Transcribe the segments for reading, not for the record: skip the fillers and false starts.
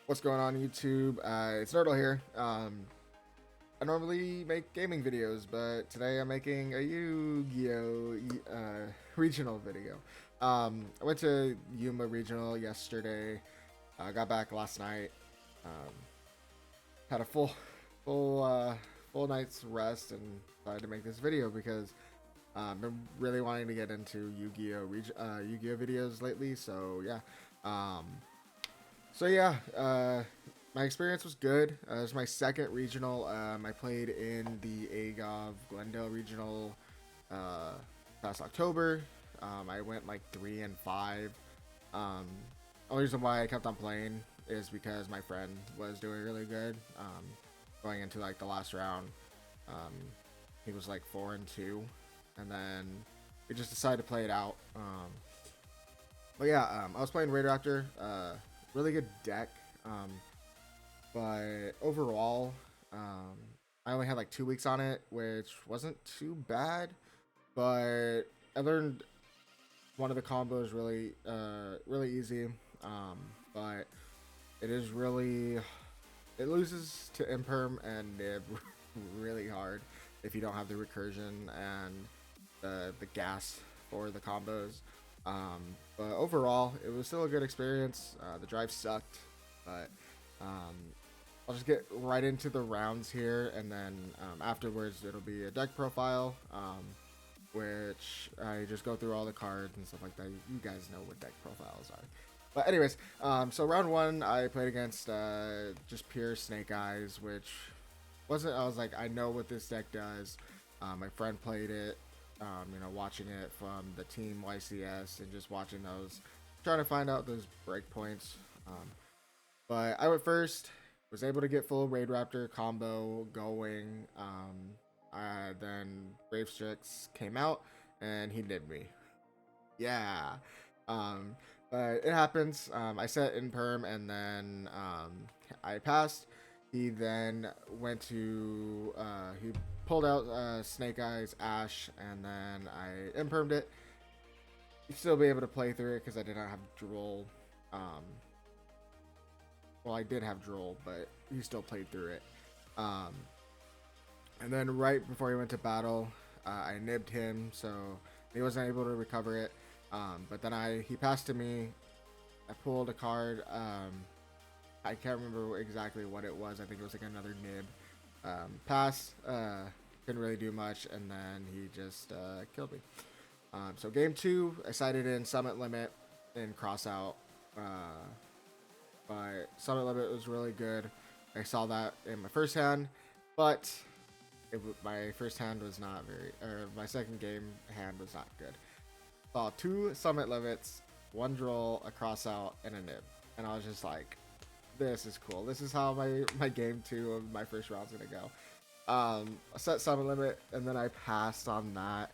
What's going on YouTube? It's Nerdle here. I normally make gaming videos, but today I'm making a Yu-Gi-Oh! Regional video. I went to Yuma Regional yesterday. I got back last night. Um, had a full, uh, full night's rest and decided to make this video because I've been really wanting to get into Yu-Gi-Oh! Videos lately. So yeah, my experience was good. It was my second regional. I played in the AGOV Glendale regional uh, last October. I went like 3-5. Um, Only reason why I kept on playing is because my friend was doing really good. Going into like the last round, um, he was like 4-2, and then we just decided to play it out. I was playing Radioactor. Really good deck. But overall, I only had like 2 weeks on it, which wasn't too bad. But I learned one of the combos really easy. But it is really, it loses to Imperm and Nib really hard if you don't have the recursion and the gas for the combos. But overall, it was still a good experience. The drive sucked, but um, I'll just get right into the rounds here, and then afterwards it'll be a deck profile, which I just go through all the cards and stuff like that. You guys know what deck profiles are. But anyways, so round one, I played against just pure Snake Eyes, which wasn't. I was like, I know what this deck does. My friend played it. Watching it from the Team YCS and just watching those, trying to find out those breakpoints. But I went first, was able to get full Raid Raptor combo going. Then Brave Strix came out and he did me. Yeah. But it happens. I set in perm and then I passed. He then went to he pulled out Snake Eyes Ash, and then I impermed it. You'd still be able to play through it because I did not have Droll. Well, I did have Droll, but he still played through it. And then right before he went to battle, I nibbed him, so he wasn't able to recover it. But then he passed to me. I pulled a card. I can't remember exactly what it was. I think it was like another nib. Pass. Couldn't really do much, and then he just killed me. So game two, I sided in Summit Limit and Cross Out. But Summit Limit was really good. I saw that in my first hand, but my first hand was not my second game hand was not good. Saw two Summit Limits, one Droll, a Cross Out, and a nib. And I was just like, this is cool. This is how my game two of my first round's gonna go. I set Summon Limit, and then I passed on that,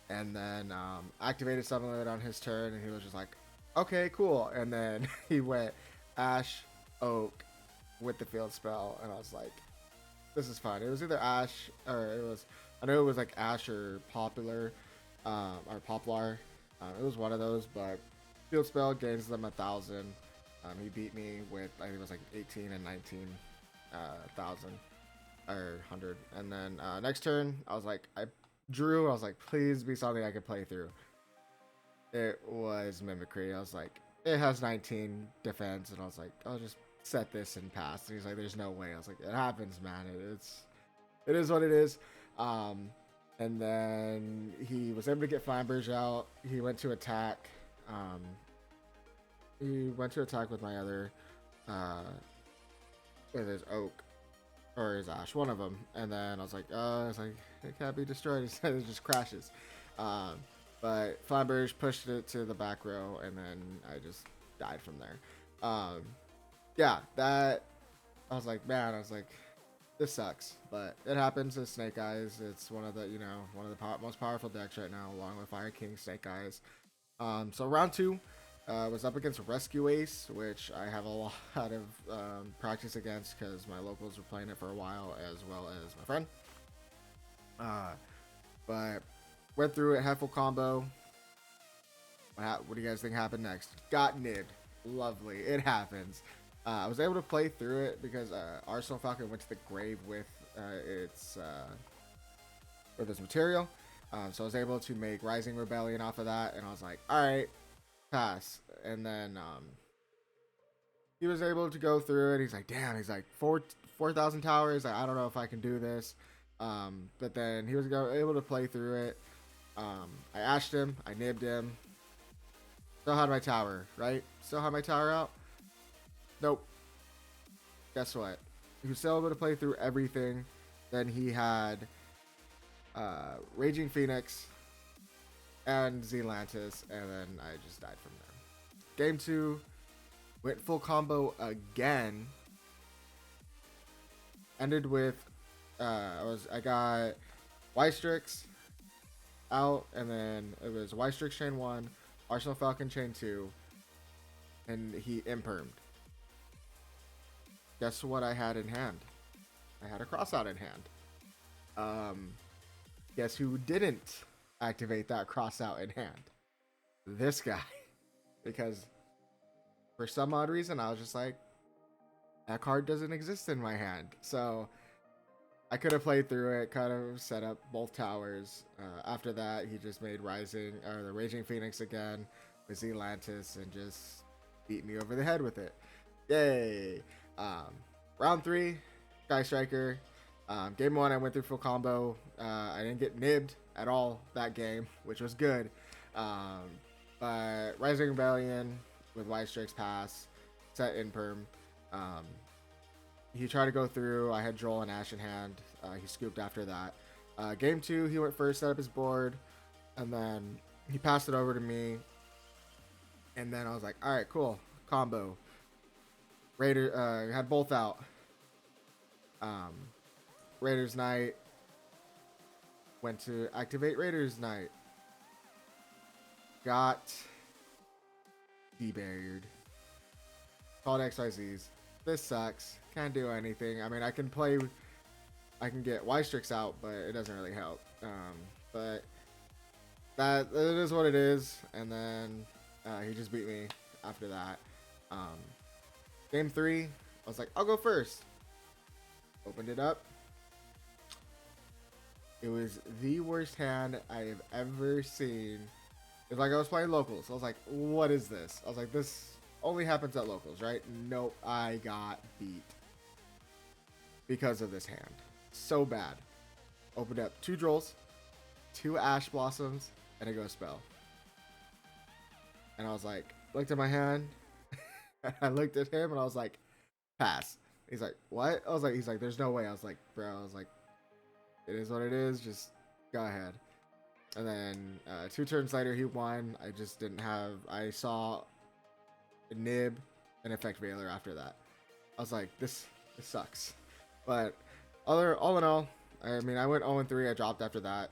and then activated Summon Limit on his turn, and he was just like, okay, cool. And then he went Ash, Oak with the field spell, and I was like, this is fine. It was either Ash, or I know it was like Ash or Popular, or Poplar. It was one of those, but field spell gains them 1,000. He beat me with, I think it was like 18 and 19,000 or 100. And then next turn, I was like, I was like, please be something I could play through. It was Mimicry. I was like, it has 19 defense, and I was like, I'll just set this and pass. And he's like, there's no way. I was like, it happens, man. It is what it is. And then he was able to get Flamberge out. He went to attack. He went to attack with my other, with his Oak or his Ash, one of them. And then I was like, it can't be destroyed. It just crashes. But Flamberge pushed it to the back row, and then I just died from there. That I was like, man, this sucks, but it happens with Snake Eyes. It's one of the most powerful decks right now, along with Fire King, Snake Eyes. So round two. Was up against Rescue Ace, which I have a lot of practice against because my locals were playing it for a while, as well as my friend. But went through it, had full combo. What do you guys think happened next? Got nibbed. Lovely. It happens. I was able to play through it because Arsenal Falcon went to the grave its with its material. So I was able to make Rising Rebellion off of that, and I was like, all right, pass. And then he was able to go through it. He's like, damn. He's like 4,000 towers. I don't know if I can do this. But then he was able to play through it. I ashed him. I nibbed him. Still had my tower, right? Still had my tower out. Nope. Guess what? He was still able to play through everything. Then he had Raging Phoenix and Zealantis, and then I just died from there. Game 2, went full combo again. Ended with I got Y-Strix out, and then it was Y-Strix chain 1, Arsenal Falcon chain 2, and he impermed. Guess what I had in hand? I had a crossout in hand. Guess who didn't activate that crossout in hand? This guy. Because for some odd reason, I was just like, that card doesn't exist in my hand. So I could have played through it, kind of set up both towers. After that, he just made the Raging Phoenix again with Zealantis and just beat me over the head with it. Yay! Round 3, Sky Striker. Game 1, I went through full combo. I didn't get nibbed at all that game, which was good. But Rising Rebellion with Y-Strix pass, set in perm. He tried to go through. I had Joel and Ash in hand. He scooped after that. Game 2, he went first, set up his board, and then he passed it over to me. And then I was like, all right, cool, combo. Raider had both out. Raiders Knight. Went to activate Raiders Knight. Got debarriered. Called XYZs. This sucks. Can't do anything. I mean, I can get Y-Strix out, but it doesn't really help. But it is what it is. And then he just beat me after that. Game 3, I was like, I'll go first. Opened it up. It was the worst hand I have ever seen. It's like I was playing locals. I was like, what is this? I was like, this only happens at locals, right? Nope, I got beat because of this hand. So bad. Opened up 2 Drolls, 2 Ash Blossoms, and a Ghost Spell. And I was like, looked at my hand. I looked at him and I was like, pass. He's like, what? He's like, there's no way. I was like, bro, it is what it is. Just go ahead. And then 2 turns later, he won. I saw a nib and effect Veiler after that. I was like, this sucks. But all in all, I mean, I went 0-3. I dropped after that.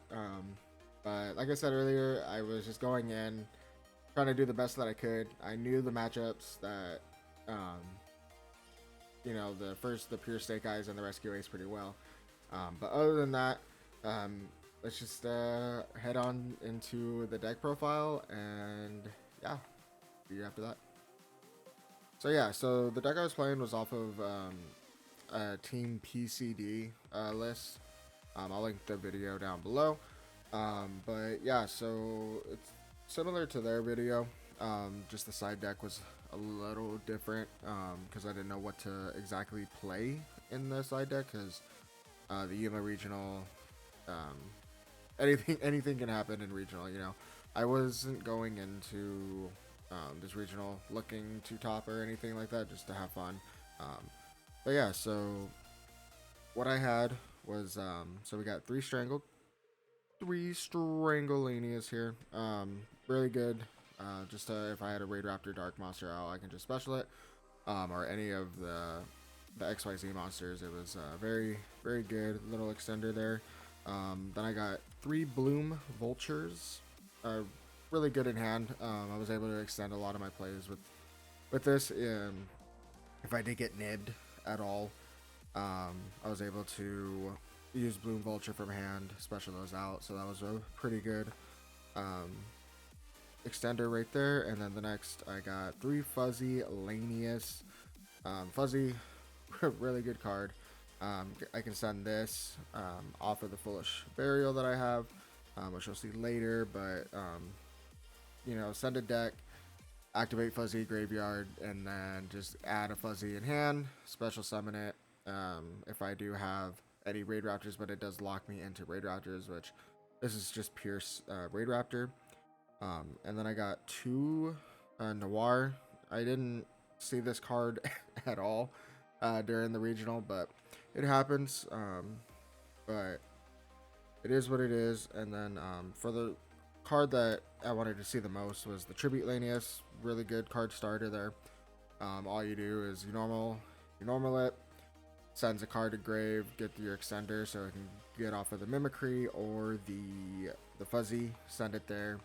But like I said earlier, I was just going in, trying to do the best that I could. I knew the matchups that, the Pure Snake Eyes and the Rescue Ace pretty well. But other than that, let's just head on into the deck profile, and yeah, see you after that. So the deck I was playing was off of a Team PCD list. I'll link the video down below. But yeah, so it's similar to their video. Just the side deck was a little different because I didn't know what to exactly play in the side deck because the Yuma regional, anything can happen in regional. I wasn't going into this regional looking to top or anything like that, just to have fun. But yeah, so what I had was so we got 3 Strangolanias here. Really good. Just if I had a Raid Raptor Dark Monster out, I can just special it. Or any of the XYZ monsters. It was very, very good little extender there. Then I got 3 Bloom Vultures. Really good in hand. I was able to extend a lot of my plays with this. If I did get nibbed at all, I was able to use Bloom Vulture from hand, special those out. So that was a pretty good extender right there. And then the next, I got 3 Fuzzy Lanius Fuzzy, really good card. I can send this off of the Foolish Burial that I have, which you'll see later. But you know, send a deck, activate Fuzzy Graveyard, and then just add a Fuzzy in hand. Special summon it. If I do have any Raid Raptors, but it does lock me into Raid Raptors, which this is just pure Raid Raptor. And then I got two Noir. I didn't see this card at all during the regional, but it happens. But it is what it is. And then for the card that I wanted to see the most was the Tribute Lanius. Really good card starter there. All you do is you normal it, sends a card to grave, get your extender so it can get off of the mimicry or the fuzzy, send it there,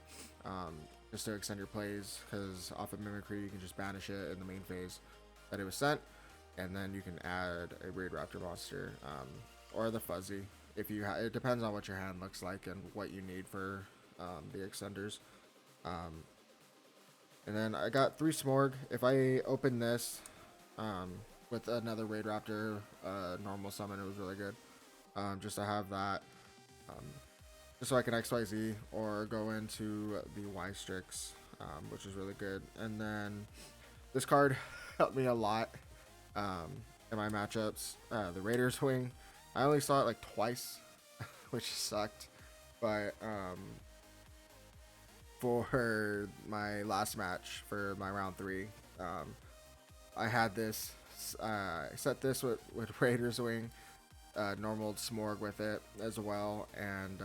just to extend your plays, because off of mimicry you can just banish it in the main phase that it was sent, and then you can add a Raid Raptor monster, or the fuzzy if you it depends on what your hand looks like and what you need for the extenders. And then I got 3 Smorg. If I open this with another Raid Raptor normal summon, it was really good. Just to have that, just so I can XYZ or go into the Y Strix, which is really good. And then this card helped me a lot in my matchups. The Raiders Wing, I only saw it like twice, which sucked. But for my last match, for my round 3, I had this. I set this with Raiders Wing, normal Smorg with it as well, and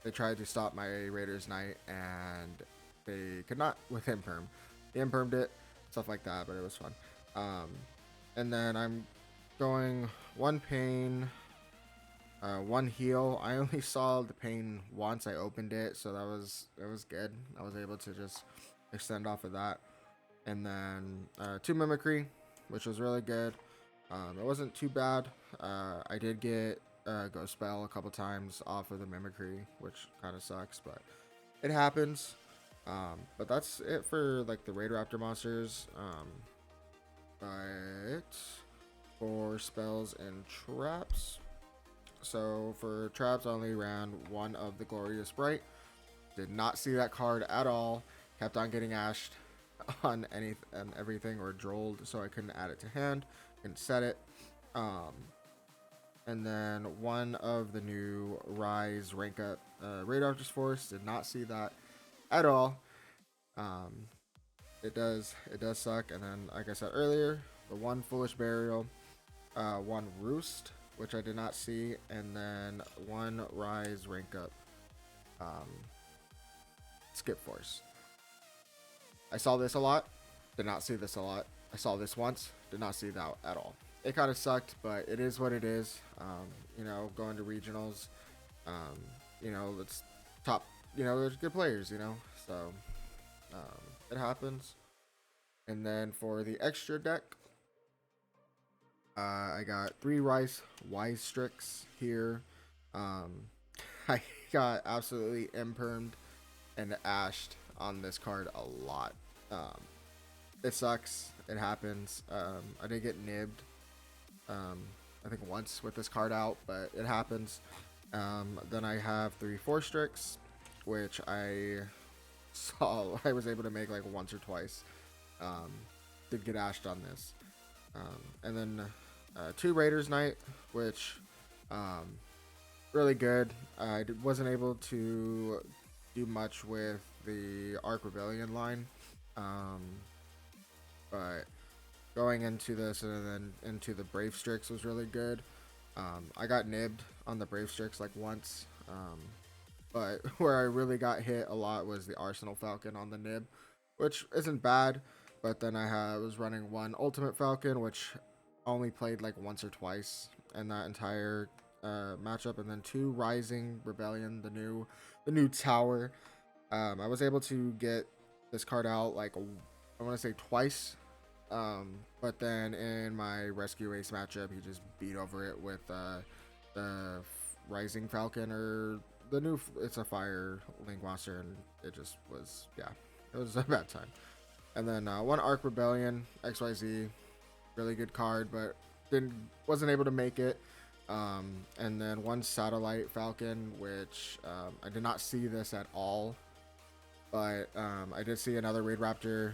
they tried to stop my Raiders Knight, and they could not with Imperm. He Impermed it, stuff like that, but it was fun. And then I'm going 1 pain, 1 heal. I only saw the pain once. I opened it, so it was good. I was able to just extend off of that. And then 2 mimicry, which was really good. It wasn't too bad. I did get Ghost Spell a couple times off of the mimicry, which kind of sucks, but it happens. But that's it for like the Raid Raptor monsters. But for spells and traps, so for traps, I only ran 1 of the Glorious Bright. Did not see that card at all. Kept on getting ashed on everything or drolled, so I couldn't add it to hand. Couldn't set it. And then 1 of the new Rise rank up Raid Raptors Force. Did not see that at all. It does suck. And then, like I said earlier, the 1 Foolish Burial, 1 Roost, which I did not see, and then 1 Rise rank up Skip Force. I saw this a lot, did not see this a lot. I saw this once, did not see that at all. It kind of sucked, but it is what it is. You know, going to regionals, you know, it's top, you know, there's good players, you know, so it happens. And then for the extra deck, I got 3 Rice Y Strix here. I got absolutely impermed and ashed on this card a lot. It sucks. It happens. I did get nibbed, I think once with this card out, but it happens. Then I have 3 Force Strix, which I saw I was able to make like once or twice. Did get ashed on this. And then 2 Raiders Knight, which really good. I wasn't able to do much with the Arc Rebellion line, but going into this and then into the Brave Strix was really good. I got nibbed on the Brave Strix like once, but where I really got hit a lot was the Arsenal Falcon on the nib, which isn't bad. But then I was running 1 Ultimate Falcon, which only played like once or twice in that entire matchup, and then 2 Rising Rebellion, the new tower. I was able to get this card out like I want to say twice, but then in my Rescue Ace matchup, he just beat over it with the Rising Falcon, or the new, it's a Fire Link monster, and it just was, yeah, it was a bad time. And then 1 Arc Rebellion XYZ. really good card, but didn't wasn't able to make it. And then one Satellite Falcon, which I did not see this at all, but I did see another Raid Raptor.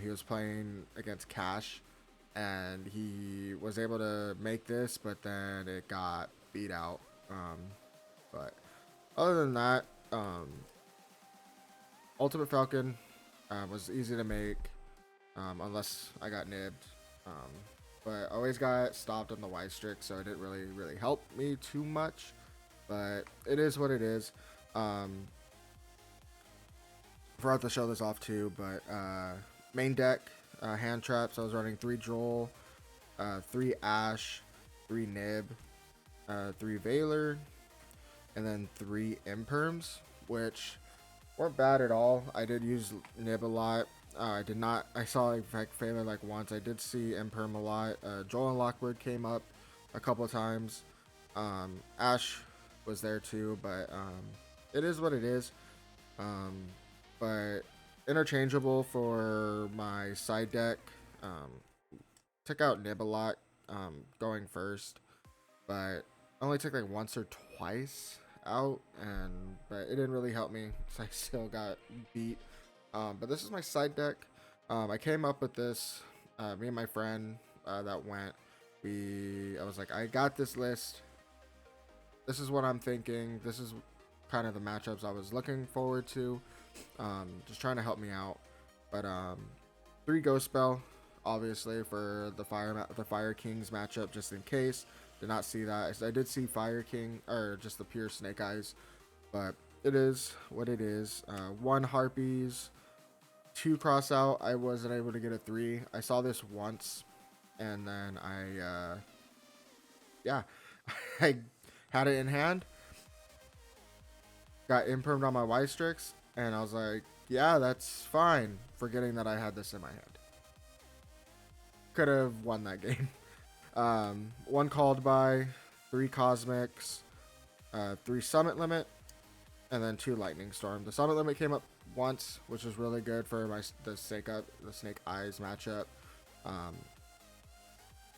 He was playing against Cash, and he was able to make this, but then it got beat out. But other than that, Ultimate Falcon was easy to make, unless I got nibbed. But always got stopped on the Y strict, so it didn't really help me too much. But it is what it is. Forgot to show this off too, but main deck, hand traps. I was running 3 Joel, 3 Ash, 3 Nib, 3 Valor, and then 3 Imperms, which weren't bad at all. I did use Nib a lot. I did not. I saw Effect Failure like once. I did see Imperm a lot. Joel and Lockwood came up a couple of times. Ash was there too, but it is what it is. But interchangeable for my side deck. Took out Nib a lot going first, but only took like once or twice out, but it didn't really help me, so I still got beat. But this is my side deck. I came up with this, me and my friend that went. I was like, I got this list. This is what I'm thinking. This is kind of the matchups I was looking forward to. Just trying to help me out. But 3 Ghost Spell, obviously, for the Fire Kings matchup, just in case. Did not see that. I did see Fire King, or just the pure Snake Eyes, but it is what it is. 1 Harpies, 2 Cross Out. I wasn't able to get a 3. I saw this once, and then yeah, I had it in hand. Got impermed on my Y-Strix, and I was like, yeah, that's fine, forgetting that I had this in my hand. Could have won that game. 1 Called By, 3 Cosmics, 3 Summit Limit, and then 2 Lightning Storm. The Summit Limit came up once, which was really good for the Snake Eyes matchup.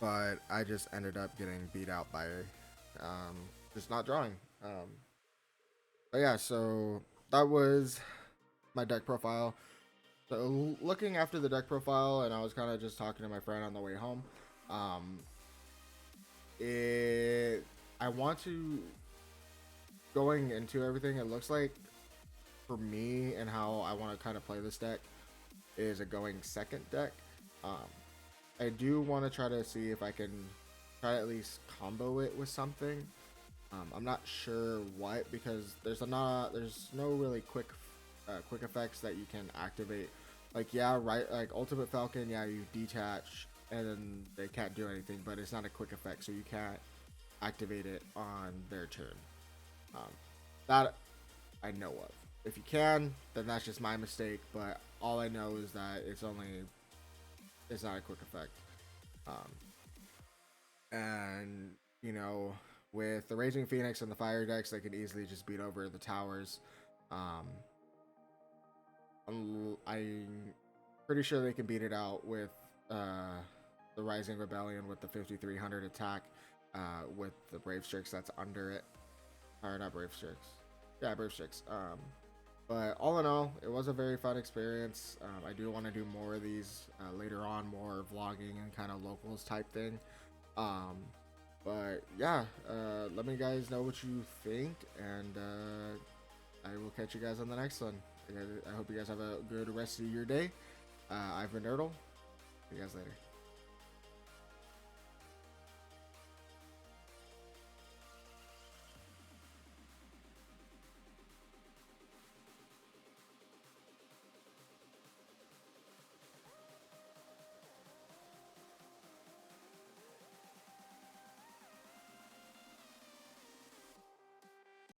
But I just ended up getting beat out by just not drawing. But yeah, so that was my deck profile. So looking after the deck profile, and I was kind of just talking to my friend on the way home. I want to, going into everything, it looks like for me and how I want to kind of play this deck is a going second deck. I do want to try to see if I can try to at least combo it with something. I'm not sure what, because there's no really quick effects that you can activate. Like, yeah, right, like Ultimate Falcon, yeah, you detach and then they can't do anything, but it's not a quick effect, so you can't activate it on their turn. That I know of. If you can, then that's just my mistake, but all I know is that it's not a quick effect. And you know, with the Raging Phoenix and the Fire decks, they can easily just beat over the towers. I'm pretty sure they can beat it out with the Rising Rebellion with the 5300 attack, with the Brave Strix that's under it. Or not Brave Strix. Yeah, Brave Strix. But all in all, it was a very fun experience. I do want to do more of these later on, more vlogging and kind of locals type thing. But yeah, let me guys know what you think, and I will catch you guys on the next one. I hope you guys have a good rest of your day. I've been Nerdle. See you guys later.